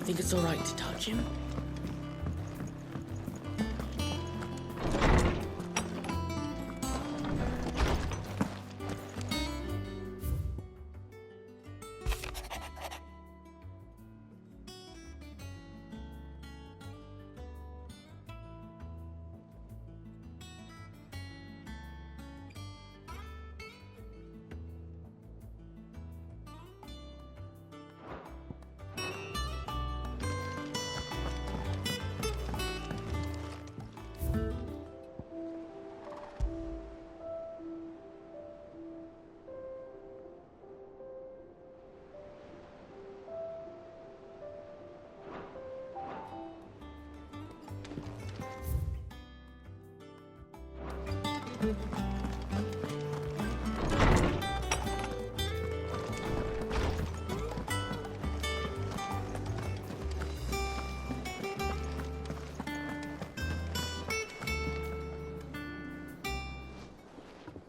Think it's alright to touch him?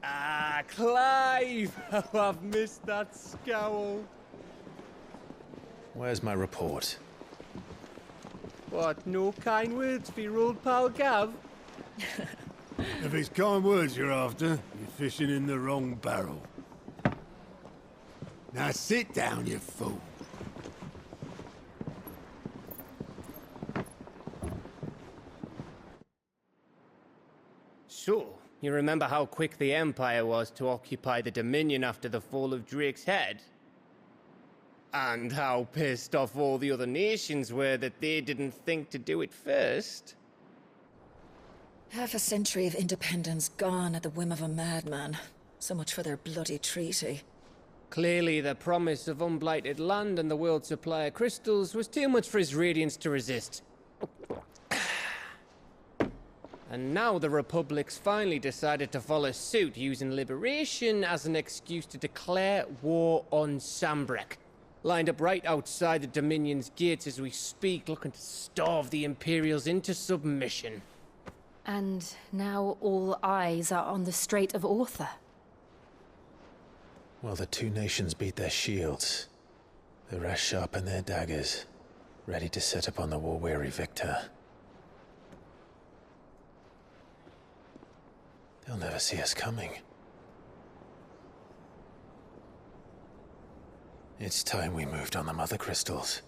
Ah, Clive! How I've missed that scowl. Where's my report? What, no kind words for your old pal Gav? If it's kind words you're after, you're fishing in the wrong barrel. Now sit down, you fool. So, you remember how quick the Empire was to occupy the Dominion after the fall of Drake's head? And how pissed off all the other nations were that they didn't think to do it first? Half a century of independence gone at the whim of a madman. So much for their bloody treaty. Clearly, the promise of unblighted land and the world's supply of crystals was too much for his radiance to resist. And now the Republic's finally decided to follow suit, using liberation as an excuse to declare war on Sambrek. Lined up right outside the Dominion's gates as we speak, looking to starve the Imperials into submission. And now all eyes are on the Strait of Author. Well, the two nations beat their shields. The rest sharpen their daggers, ready to set upon the war-weary victor. They'll never see us coming. It's time we moved on the Mother Crystals.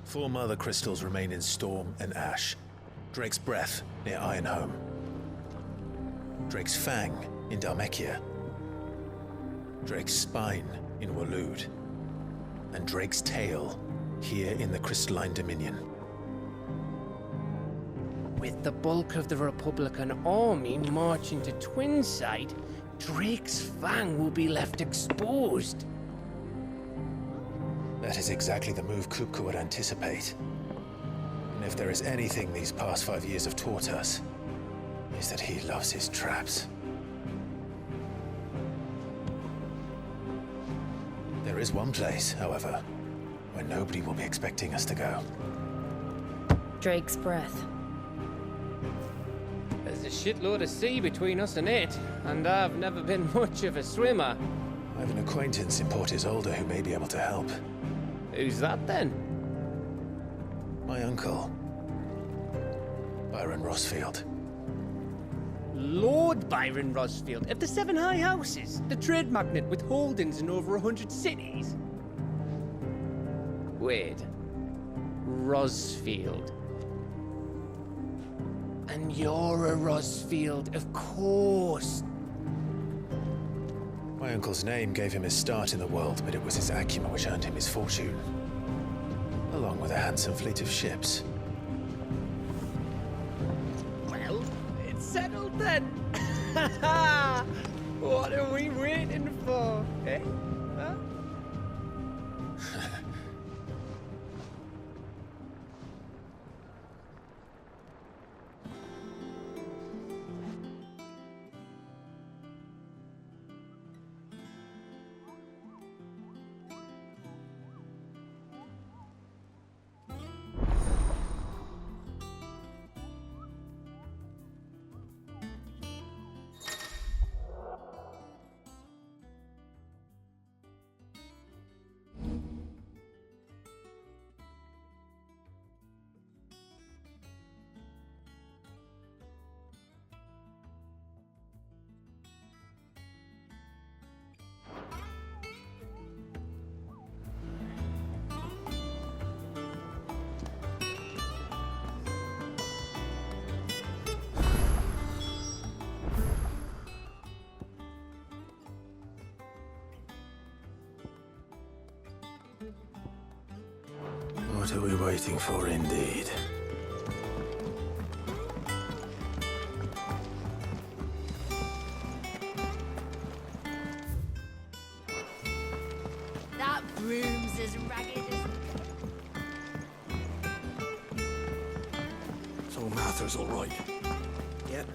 Four Mother Crystals remain in Storm and Ash. Drake's Breath near Ironhome. Drake's Fang in Dhalmekia. Drake's Spine in Waloed. And Drake's Tail here in the Crystalline Dominion. With the bulk of the Republican army marching to Twinside, Drake's Fang will be left exposed. That is exactly the move Kupka would anticipate. And if there is anything these past 5 years have taught us, is that he loves his traps. There is one place, however, where nobody will be expecting us to go. Drake's Breath. There's a shitload of sea between us and it, and I've never been much of a swimmer. I have an acquaintance in Port Isolde who may be able to help. Who's that then? My uncle, Byron Rosfield. Lord Byron Rosfield of the Seven High Houses, the trade magnate with holdings in over 100 cities. Wait, Rosfield. And you're a Rosfield, of course. My uncle's name gave him his start in the world, but it was his acumen which earned him his fortune. Along with a handsome fleet of ships. Well, it's settled then. What are we waiting for, eh? Huh? What are we waiting for, indeed? That broom's as ragged as... So Mather's all right. Yep.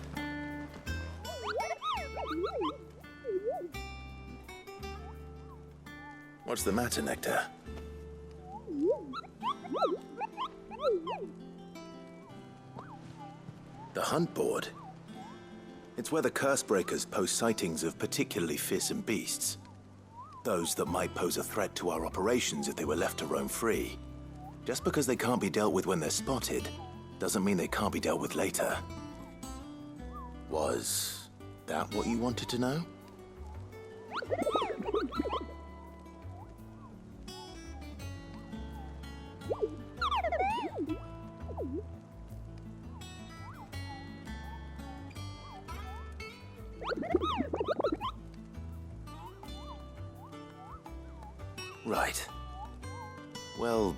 What's the matter, Nectar? The hunt board? It's where the Cursebreakers post sightings of particularly fearsome beasts. Those that might pose a threat to our operations if they were left to roam free. Just because they can't be dealt with when they're spotted, doesn't mean they can't be dealt with later. Was that what you wanted to know? Right. Well,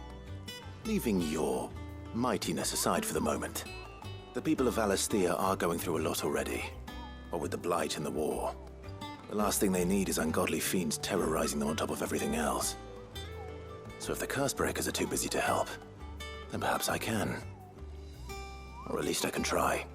leaving your mightiness aside for the moment, the people of Valisthea are going through a lot already. What with the Blight and the war, the last thing they need is ungodly fiends terrorizing them on top of everything else. So if the Cursebreakers are too busy to help, then perhaps I can. Or at least I can try.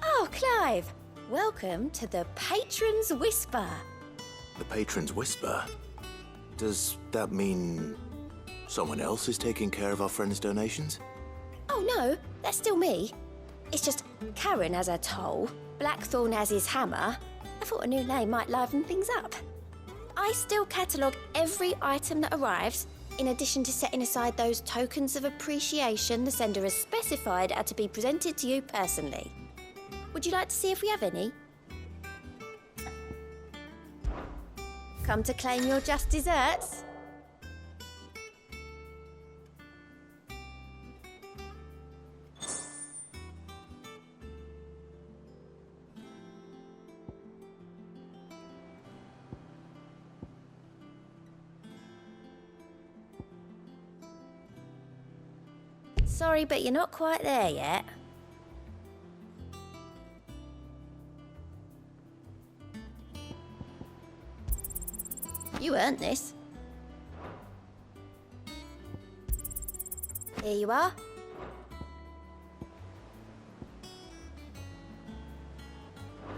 Oh, Clive! Welcome to the Patron's Whisper. The Patron's Whisper? Does that mean someone else is taking care of our friend's donations? Oh no, that's still me. It's just Karen has her toll, Blackthorn has his hammer. I thought a new name might liven things up. I still catalogue every item that arrives, in addition to setting aside those tokens of appreciation the sender has specified are to be presented to you personally. Would you like to see if we have any? Come to claim your just desserts? Sorry, but you're not quite there yet. You earned this. Here you are.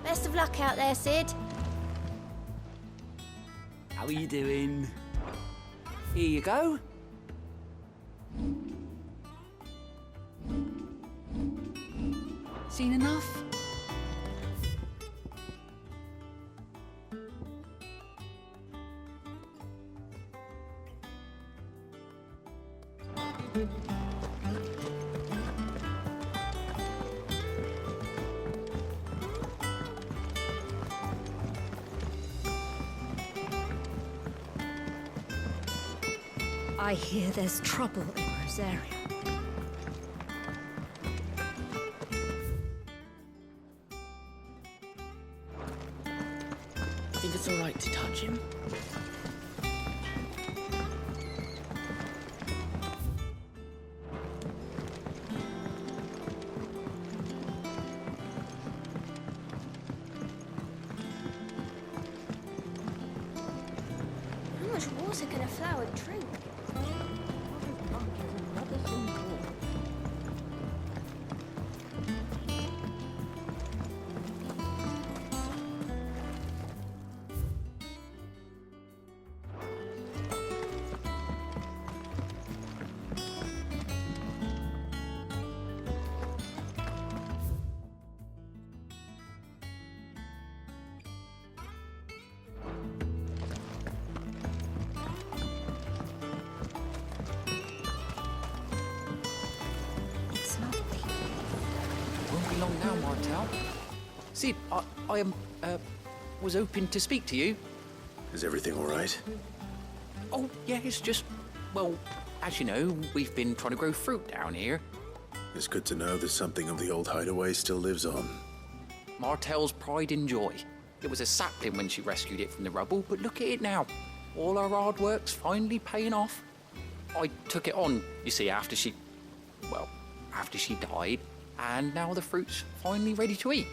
Best of luck out there, Sid. How are you doing? Here you go. Seen enough? I hear there's trouble in Rosaria. Think it's all right to touch him? How much water can a flower drink? now, Martel. Sid, I was hoping to speak to you. Is everything all right? Oh, yeah, it's just, well, as you know, we've been trying to grow fruit down here. It's good to know that something of the old hideaway still lives on. Martel's pride and joy. It was a sapling when she rescued it from the rubble, but look at it now. All our hard work's finally paying off. I took it on, you see, after she died, and now the fruit's finally ready to eat.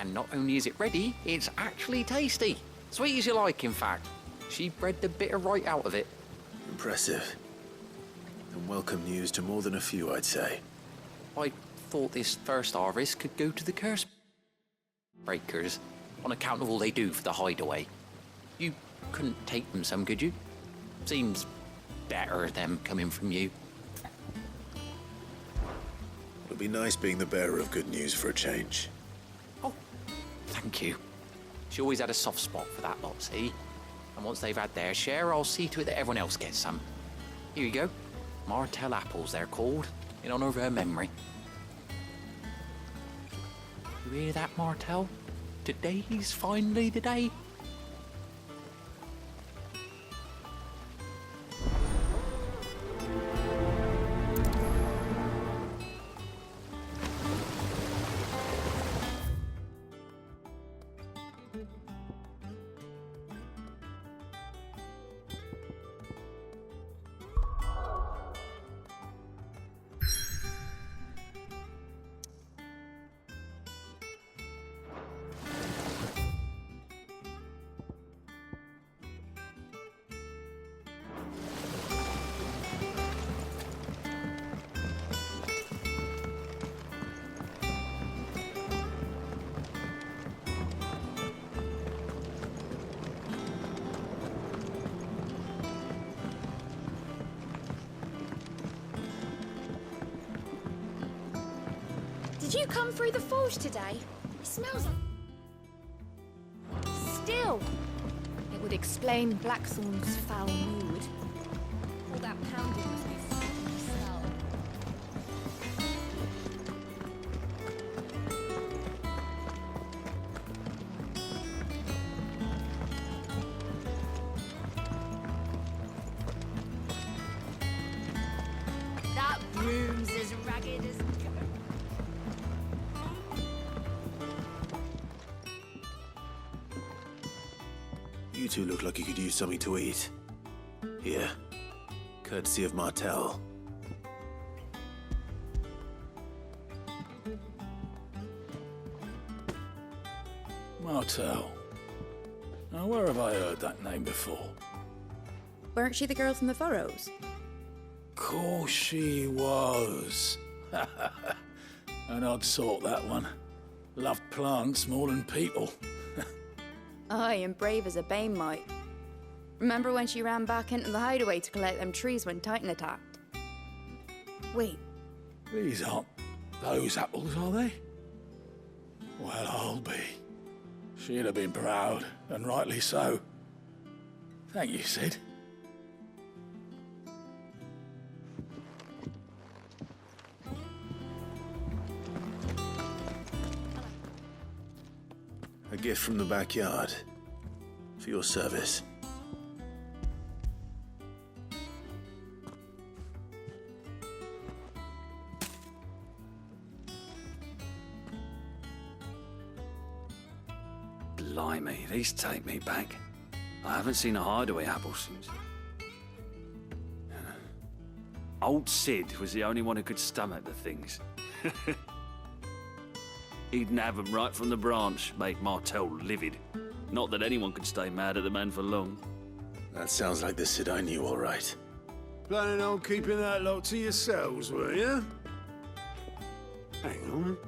And not only is it ready, it's actually tasty. Sweet as you like, in fact. She bred the bitter right out of it. Impressive. And welcome news to more than a few, I'd say. I thought this first harvest could go to the curse breakers, on account of all they do for the hideaway. You couldn't take them some, could you? Seems better them coming from you. It'll be nice being the bearer of good news for a change. Oh, thank you. She always had a soft spot for that lot, see? And once they've had their share, I'll see to it that everyone else gets some. Here you go. Martel apples, they're called, in honor of her memory. You hear that, Martel? Today's finally the day. Did you come through the forge today? It smells still. It would explain Blackthorn's foul mood. All that pounding must be sticking his skull. That room's as ragged as... You two look like you could use something to eat. Here. Courtesy of Martel. Martel. Now, where have I heard that name before? Weren't she the girl from the Furrows? Course she was. An odd sort, that one. Loved plants more than people. Aye, and brave as a bane might. Remember when she ran back into the hideaway to collect them trees when Titan attacked? Wait. These aren't those apples, are they? Well, I'll be. She'd have been proud, and rightly so. Thank you, Sid. A gift from the backyard. For your service. Blimey, these take me back. I haven't seen a hideaway apple since. Old Sid was the only one who could stomach the things. He'd nab 'em right from the branch, made Martel livid. Not that anyone could stay mad at the man for long. That sounds like the Sid I knew, all right. Planning on keeping that lot to yourselves, were you? Hang on.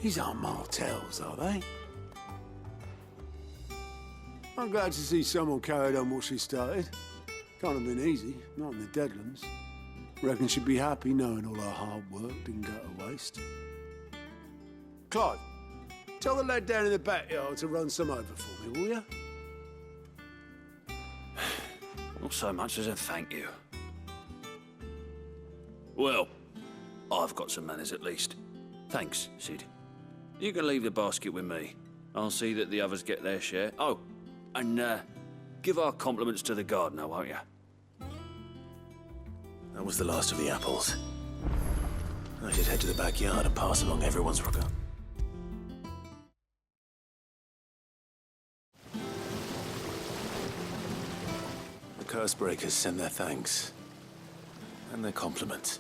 These aren't Martels, are they? I'm glad to see someone carried on what she started. Can't have been easy, not in the Deadlands. Reckon she'd be happy knowing all her hard work didn't go to waste. Clive, tell the lad down in the backyard to run some over for me, will you? Not so much as a thank you. Well, I've got some manners at least. Thanks, Sid. You can leave the basket with me. I'll see that the others get their share. Oh, and give our compliments to the gardener, won't you? That was the last of the apples. I should head to the backyard and pass along everyone's regard. The Cursebreakers send their thanks. And their compliments.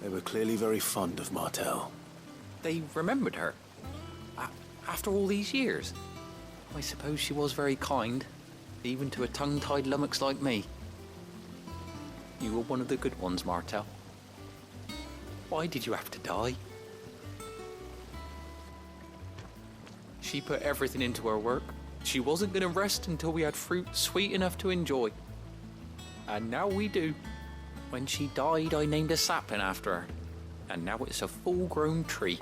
They were clearly very fond of Martell. They remembered her. After all these years. I suppose she was very kind, even to a tongue-tied lummox like me. You were one of the good ones, Martell. Why did you have to die? She put everything into her work. She wasn't going to rest until we had fruit sweet enough to enjoy. And now we do. When she died, I named a sapling after her. And now it's a full-grown tree.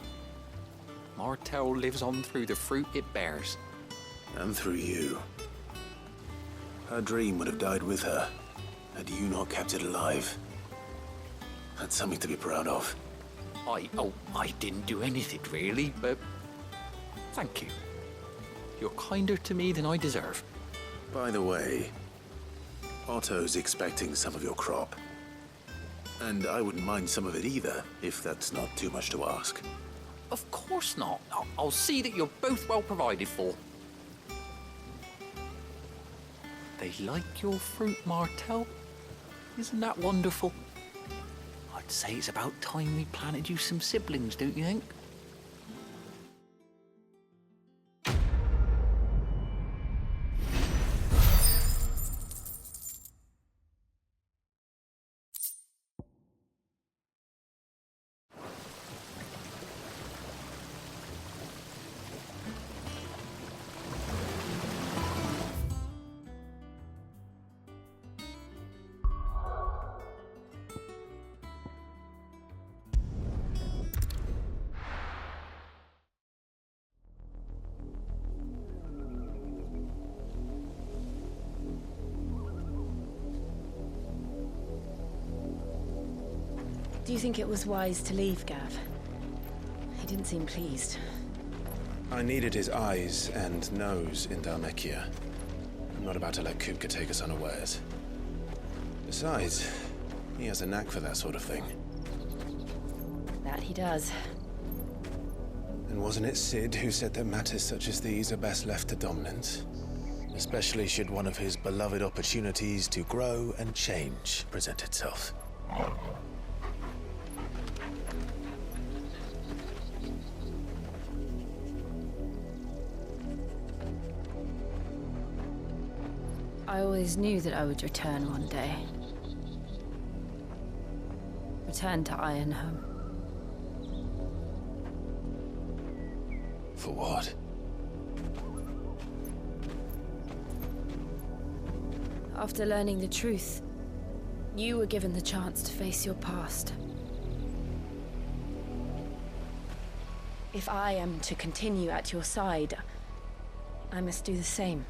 Martell lives on through the fruit it bears. And through you. Her dream would have died with her, had you not kept it alive. That's something to be proud of. I didn't do anything really, but thank you. You're kinder to me than I deserve. By the way, Otto's expecting some of your crop. And I wouldn't mind some of it either, if that's not too much to ask. Of course not. I'll see that you're both well provided for. They like your fruit, Martell. Isn't that wonderful? I'd say it's about time we planted you some siblings, don't you think? Do you think it was wise to leave, Gav? He didn't seem pleased. I needed his eyes and nose in Dhalmekia. I'm not about to let Kupka take us unawares. Besides, he has a knack for that sort of thing. That he does. And wasn't it Sid who said that matters such as these are best left to dominance? Especially should one of his beloved opportunities to grow and change present itself. I always knew that I would return one day. Return to Ironhome. For what? After learning the truth, you were given the chance to face your past. If I am to continue at your side, I must do the same.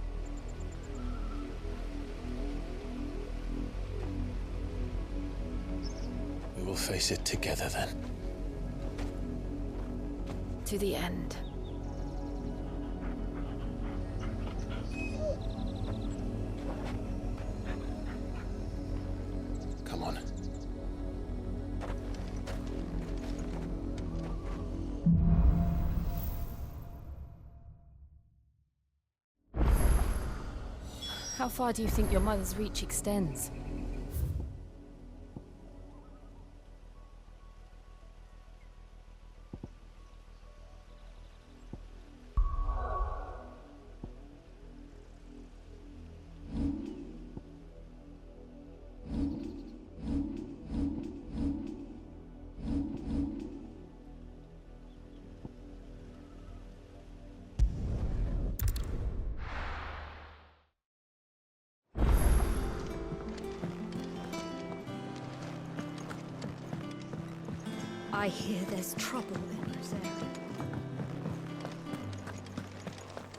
We will face it together then. To the end. Come on. How far do you think your mother's reach extends? I hear there's trouble in Rosaria.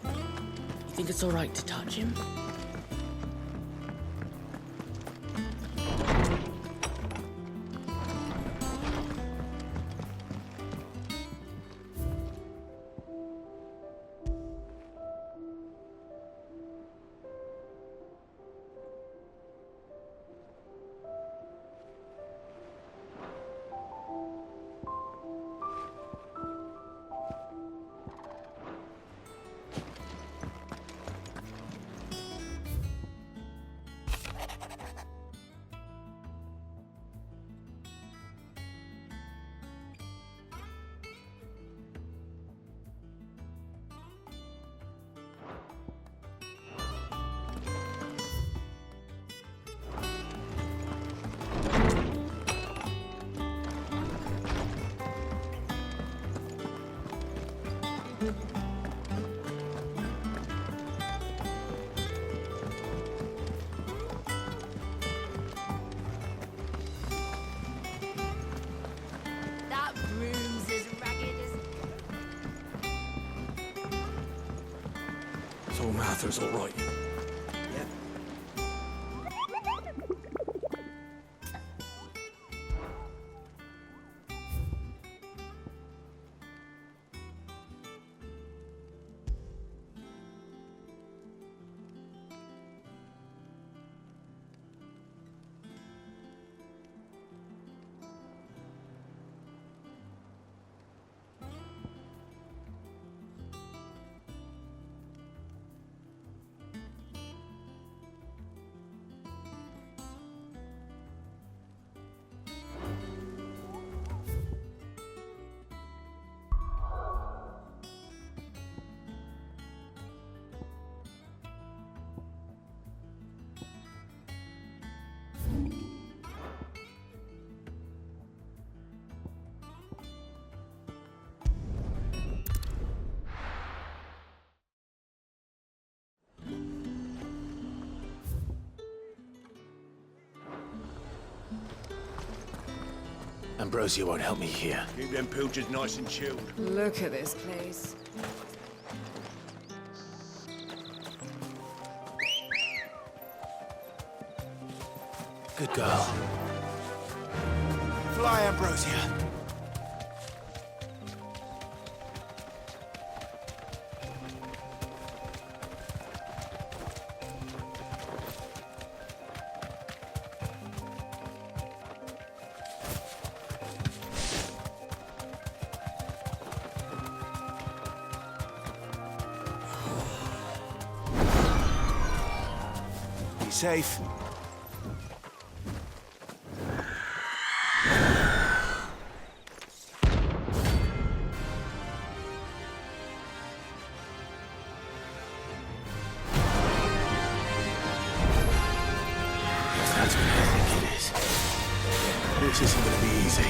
You think it's all right to touch him? So Martha's all right. Ambrosia won't help me here. Keep them pilchers nice and chilled. Look at this place. Good girl. Fly, Ambrosia. Be safe. That's what I think it is. This isn't gonna be easy.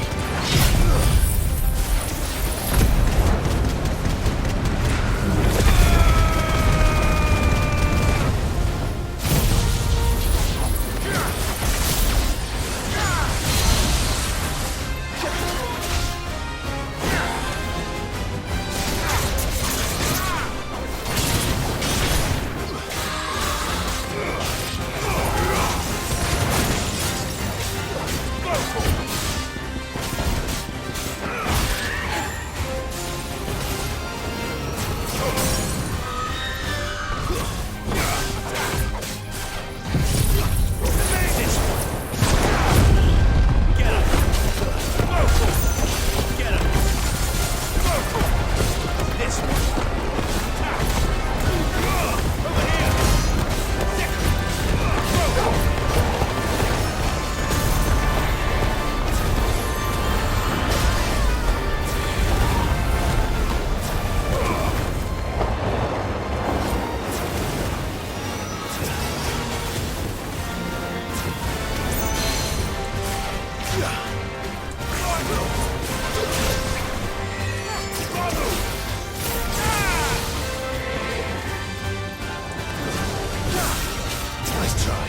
Nice try.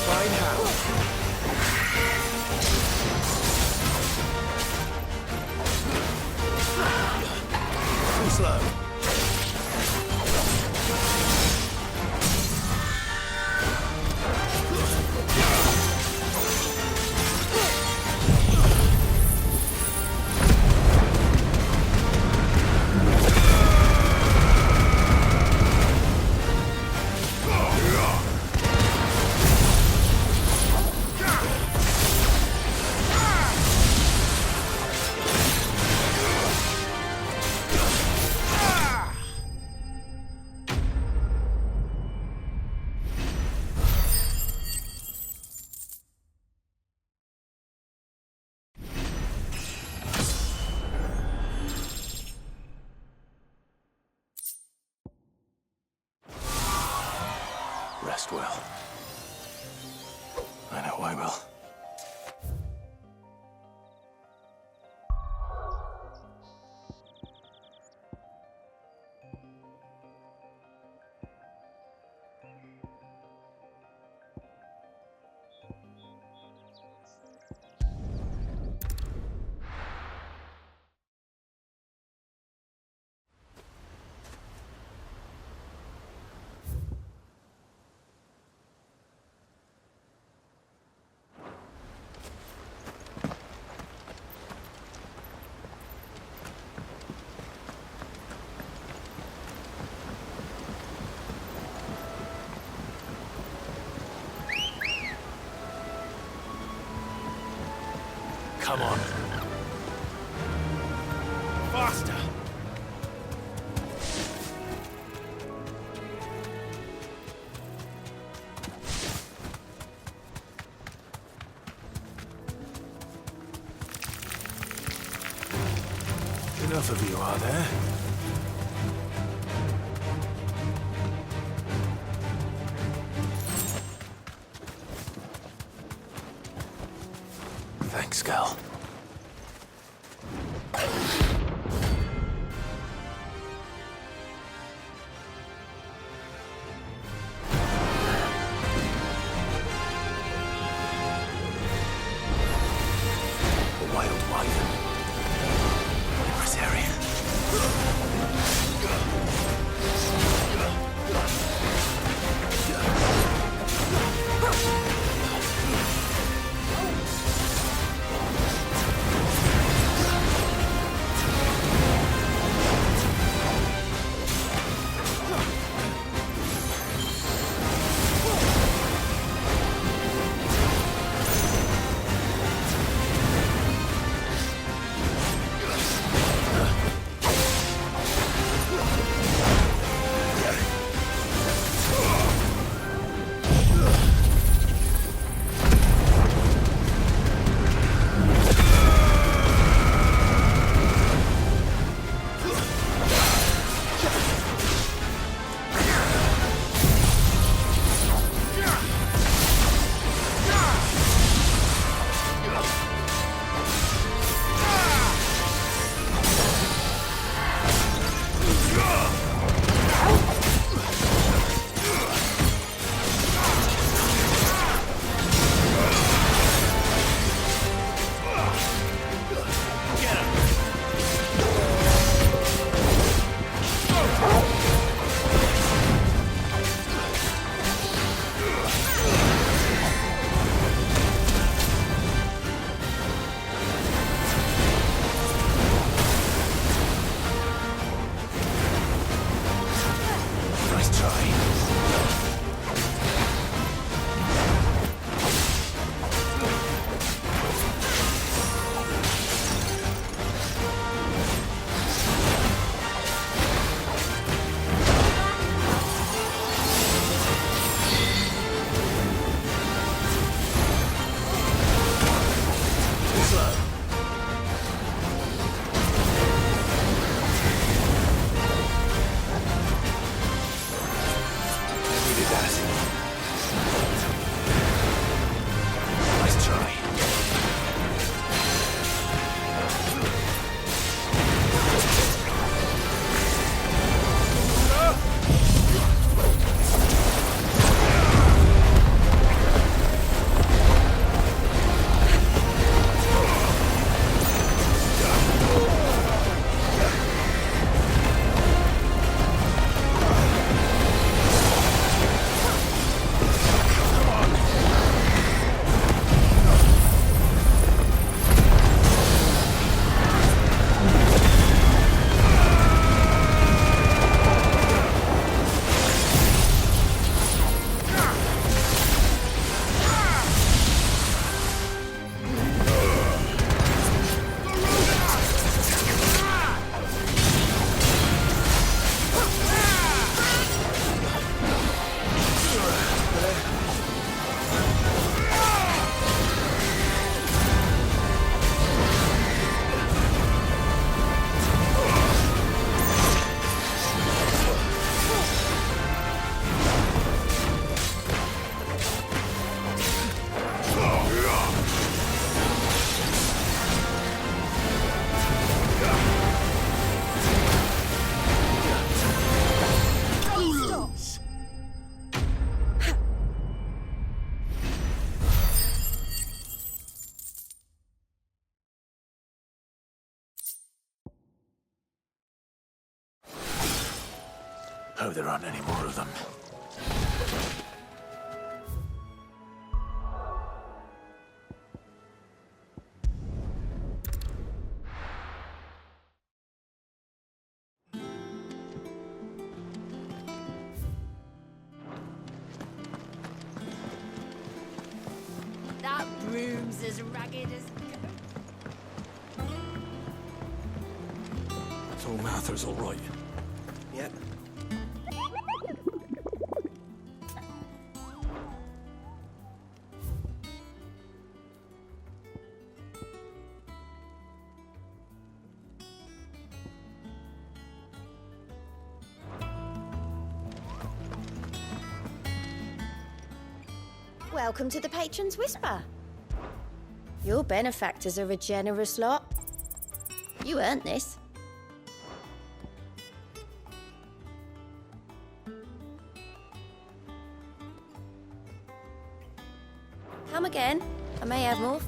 Fine how. Too slow. Rest well. I know I will. Come on. Faster! Enough of you, are there? Thanks, Gal. The wild wyvern. Empresario. Hope there aren't any more of them. That broom's as ragged as... So Martha's all right. Yep. Welcome to the Patron's Whisper. Your benefactors are a generous lot. You earned this. Come again. I may have more.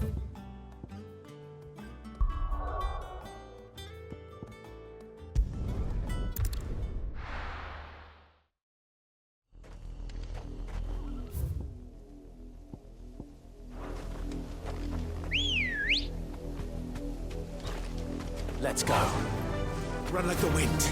Let's go. Run like the wind.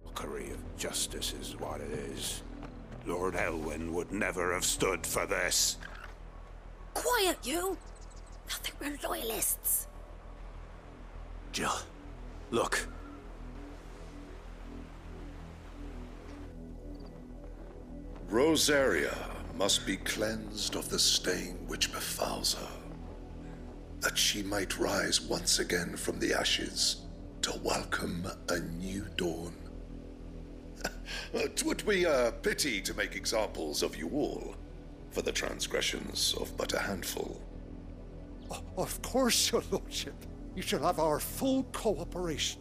Mockery of justice is what it is. Lord Elwyn would never have stood for this. Quiet, you! I think we're loyalists. Jill, look. Rosaria must be cleansed of the stain which befouls her, that she might rise once again from the ashes to welcome a new dawn. 'Twould be a pity to make examples of you all for the transgressions of but a handful. Of course, your lordship. You shall have our full cooperation.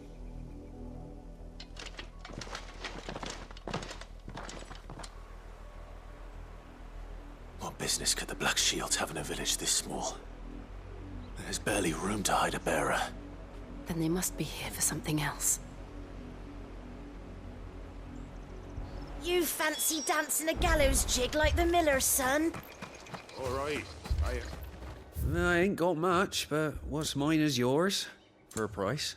What business could the Black Shields have in a village this small? There's barely room to hide a bearer. Then they must be here for something else. You fancy dancing a gallows jig like the miller's son? All right. I ain't got much, but what's mine is yours, for a price.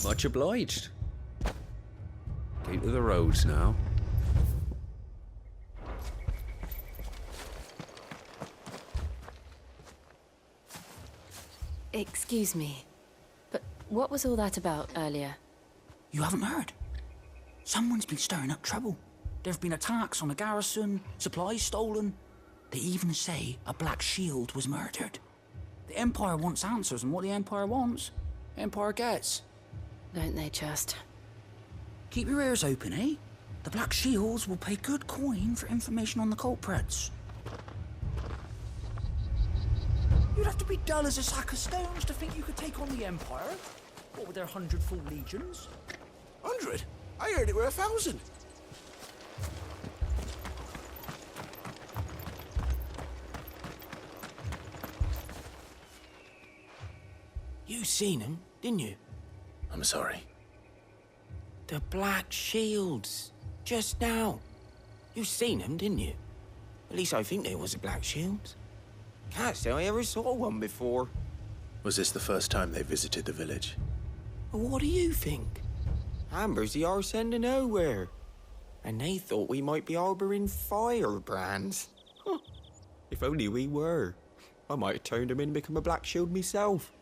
Much obliged. Get to the roads now. Excuse me, but what was all that about earlier? You haven't heard? Someone's been stirring up trouble. There have been attacks on the garrison, supplies stolen. They even say a Black Shield was murdered. The Empire wants answers, and what the Empire wants, the Empire gets. Don't they just? Keep your ears open, eh? The Black Shields will pay good coin for information on the culprits. You'd have to be dull as a sack of stones to think you could take on the Empire. What with their 100 full legions? 100? I heard it were 1,000. You seen them, didn't you? I'm sorry. The Black Shields. Just now. You seen them, didn't you? At least I think there was a Black Shield. Can't say I ever saw one before. Was this the first time they visited the village? What do you think? Amber's the arse end of nowhere. And they thought we might be harbouring firebrands. Huh. If only we were. I might have turned them in and become a Black Shield myself.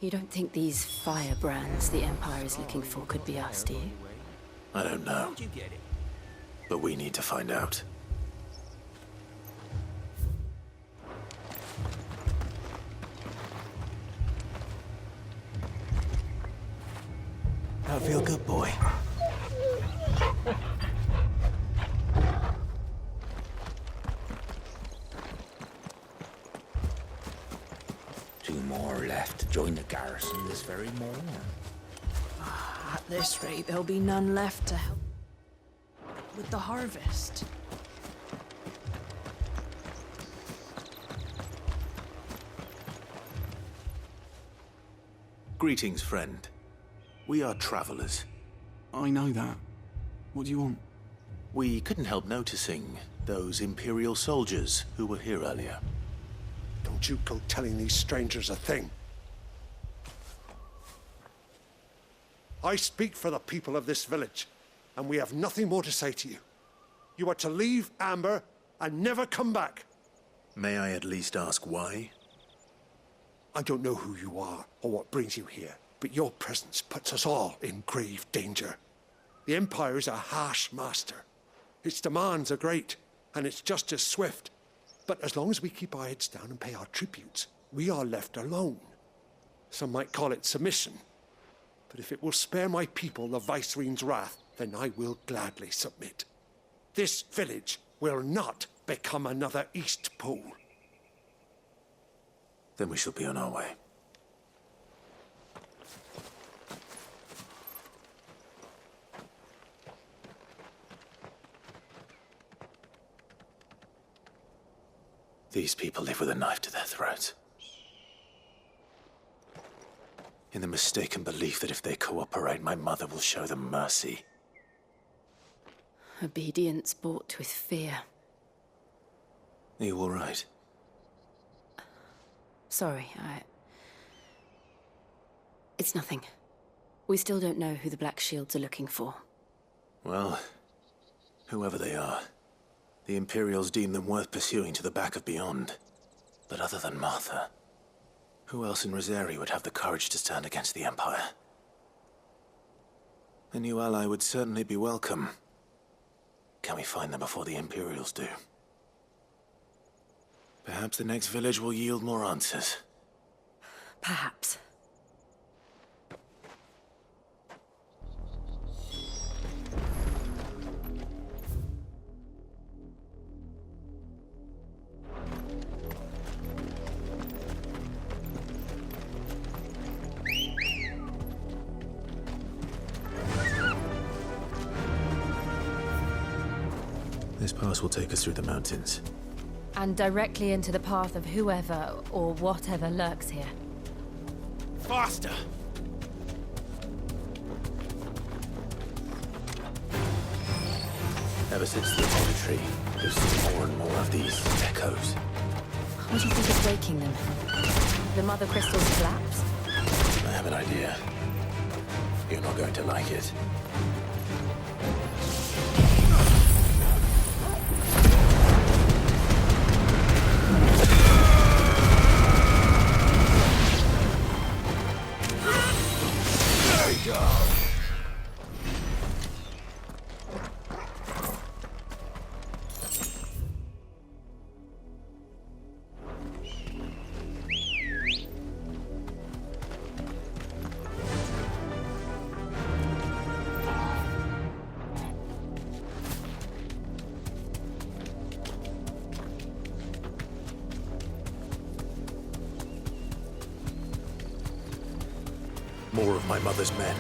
You don't think these firebrands the Empire is looking for could be us, do you? I don't know. But we need to find out. I feel good, boy. Two more left to join the garrison this very morning. At this rate, there'll be none left to help with the harvest. Greetings, friend. We are travelers. I know that. What do you want? We couldn't help noticing those Imperial soldiers who were here earlier. Don't you go telling these strangers a thing. I speak for the people of this village, and we have nothing more to say to you. You are to leave Amber and never come back. May I at least ask why? I don't know who you are or what brings you here, but your presence puts us all in grave danger. The Empire is a harsh master. Its demands are great, and its justice swift. But as long as we keep our heads down and pay our tributes, we are left alone. Some might call it submission. But if it will spare my people the Viceroy's wrath, then I will gladly submit. This village will not become another East Pole. Then we shall be on our way. These people live with a knife to their throats. In the mistaken belief that if they cooperate, my mother will show them mercy. Obedience bought with fear. Are you all right? Sorry, It's nothing. We still don't know who the Black Shields are looking for. Well, whoever they are, the Imperials deem them worth pursuing to the back of beyond. But other than Martha, who else in Rosari would have the courage to stand against the Empire? A new ally would certainly be welcome. Can we find them before the Imperials do? Perhaps the next village will yield more answers. Perhaps. This pass will take us through the mountains. And directly into the path of whoever or whatever lurks here. Faster! Ever since the Holy Tree, we've seen more and more of these echoes. What do you think is waking them? The Mother Crystal's collapse? I have an idea. You're not going to like it. More of my mother's men.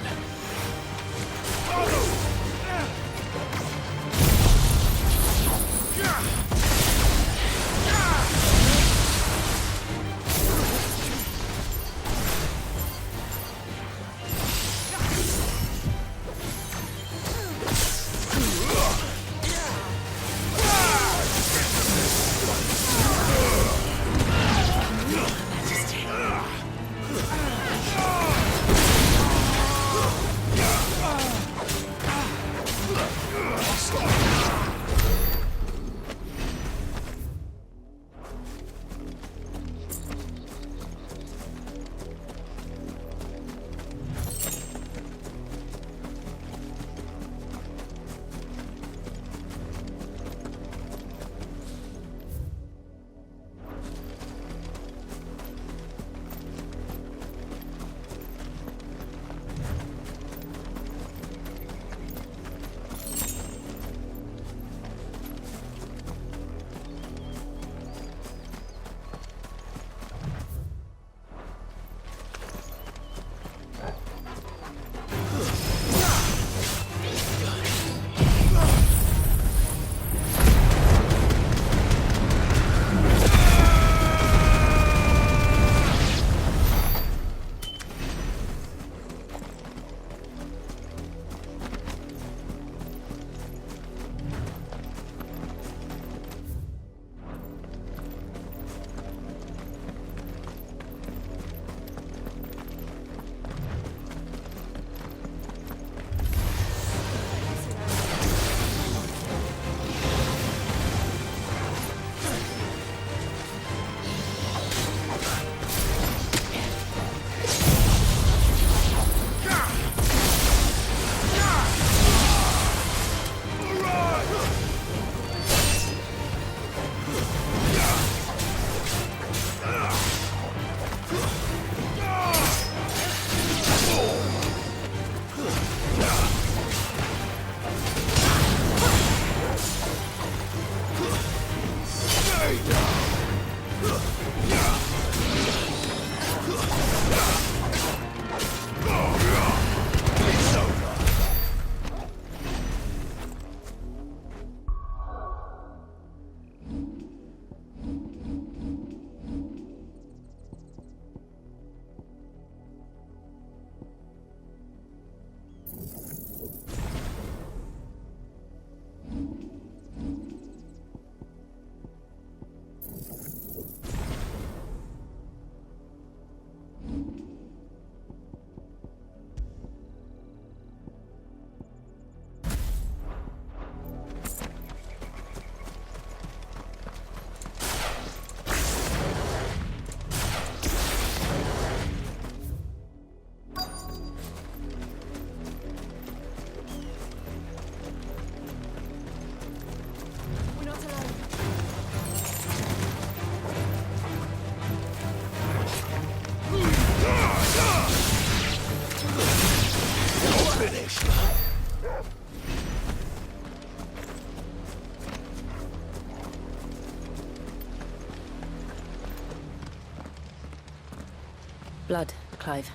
Blood, Clive.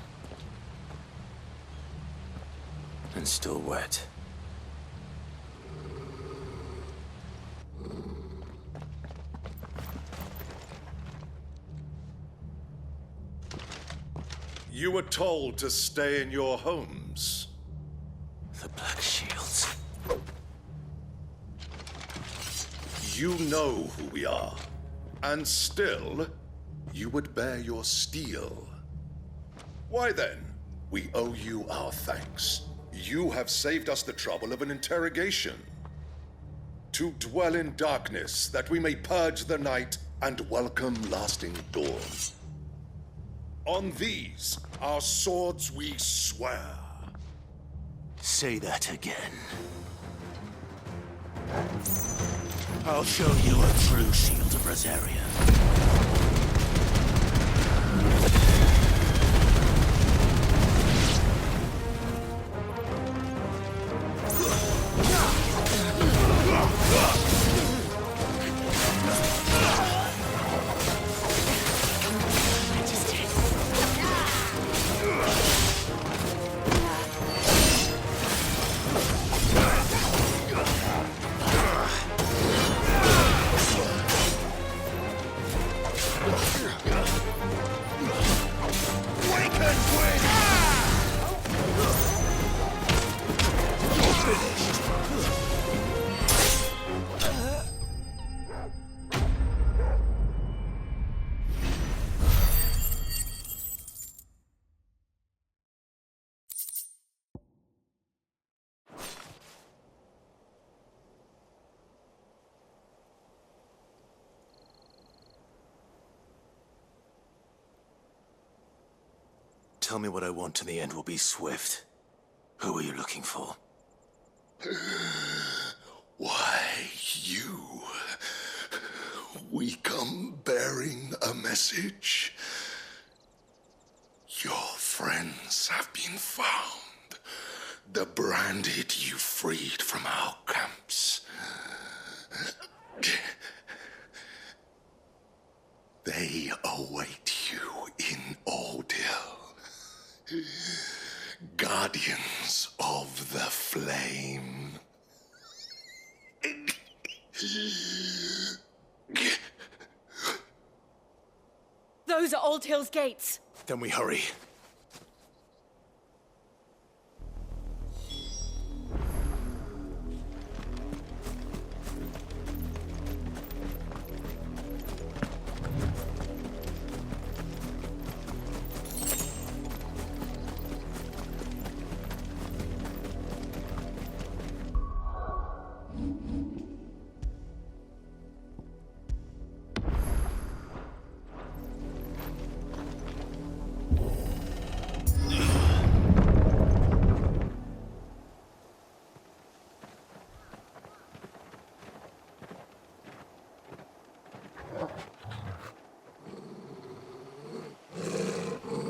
And still wet. You were told to stay in your homes. The Black Shields. You know who we are. And still, you would bear your steel. Why then, we owe you our thanks. You have saved us the trouble of an interrogation. To dwell in darkness, that we may purge the night and welcome lasting dawn. On these, our swords we swear. Say that again. I'll show you a true shield of Rosaria. Tell me what I want and the end will be swift. Who are you looking for? Why, you. We come bearing a message. Your friends have been found. The branded you freed from our camps. They await you in Ordeal. Guardians of the Flame. Those are Old Hill's gates. Then we hurry.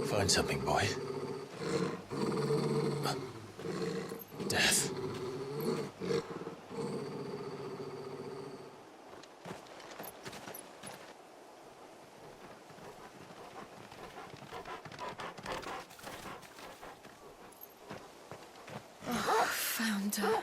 Find something, boy. Death. Found her.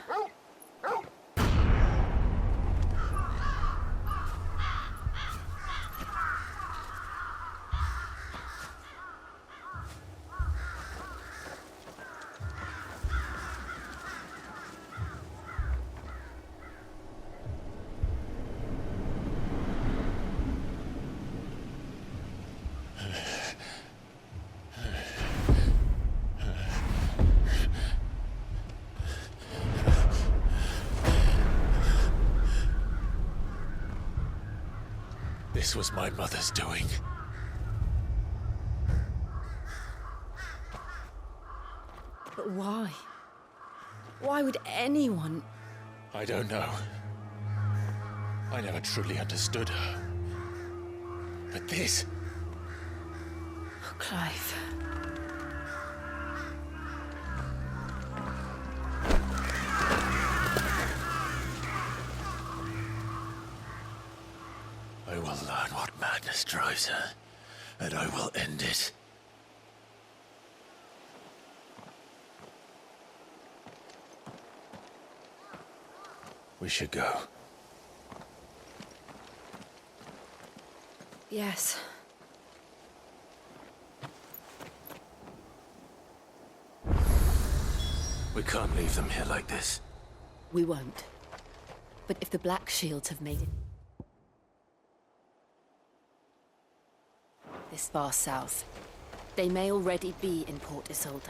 This was my mother's doing. But why? Why would anyone... I don't know. I never truly understood her. But this... Oh, Clive. I will learn what madness drives her, and I will end it. We should go. Yes. We can't leave them here like this. We won't. But if the Black Shields have made it this far south, they may already be in Port Isolde.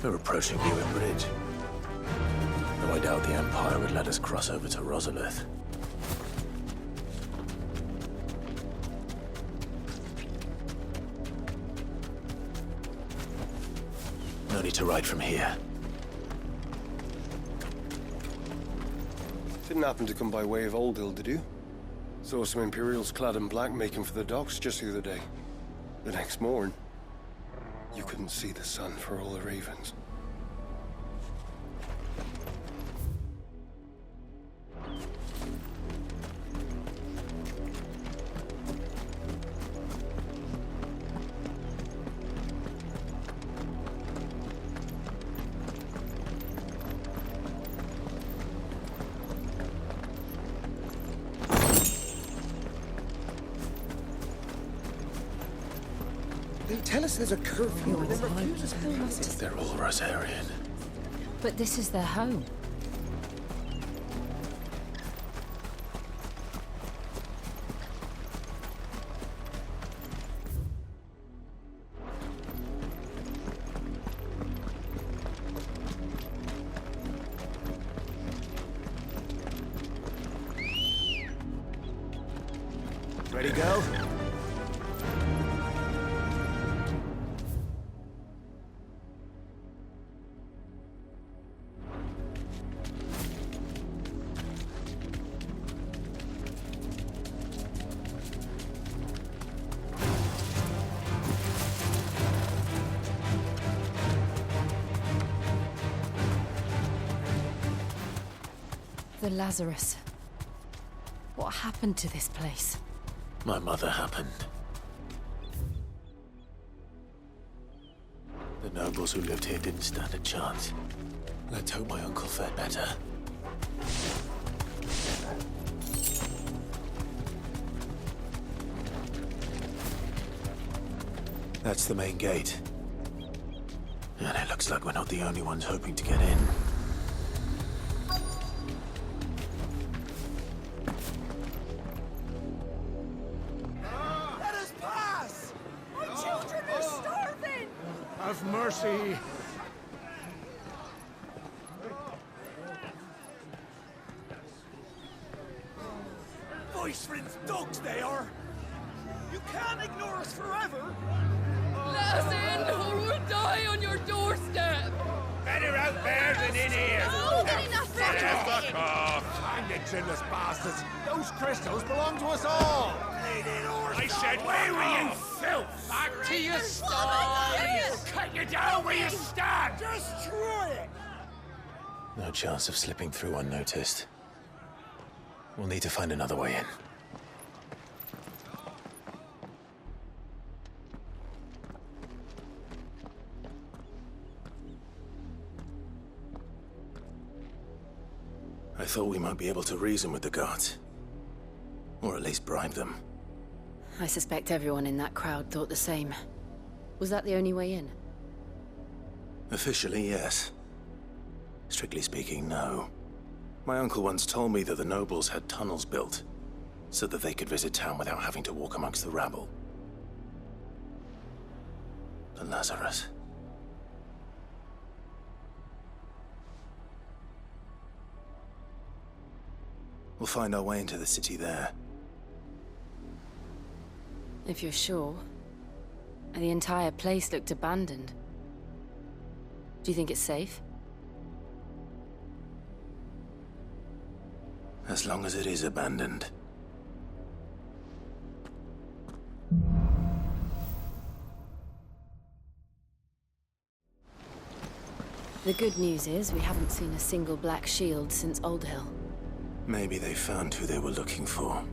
We're approaching Hewitt Bridge. Though I doubt the Empire would let us cross over to Rosalith. No need to ride from here. Didn't happen to come by way of Oldhill, did you? Saw some Imperials clad in black making for the docks just the other day. The next morn, you couldn't see the sun for all the ravens. They tell us there's a curfew and then refuse us passes. They're all Rosarian. But this is their home. Ready, go? The Lazarus. What happened to this place? My mother happened. The nobles who lived here didn't stand a chance. Let's hope my uncle fared better. That's the main gate. And it looks like we're not the only ones hoping to get in. Let us pass! My children are starving! Have mercy. Voice friends dogs they are! You can't ignore us forever! Let us in, or we'll die on your doorstep! Better out there than in here! No, get enough Fuck off! Find the chinless bastards! Those crystals belong to us all! I said, where were you, filth? Back to your stall! Cut you down where you stand! Destroy it! No chance of slipping through unnoticed. We'll need to find another way in. I thought we might be able to reason with the guards. Or at least bribe them. I suspect everyone in that crowd thought the same. Was that the only way in? Officially, yes. Strictly speaking, no. My uncle once told me that the nobles had tunnels built, so that they could visit town without having to walk amongst the rabble. The Lazarus. We'll find our way into the city there. If you're sure. The entire place looked abandoned. Do you think it's safe? As long as it is abandoned. The The good news is we haven't seen a single black shield since Old Hill. Maybe they found who they were looking for.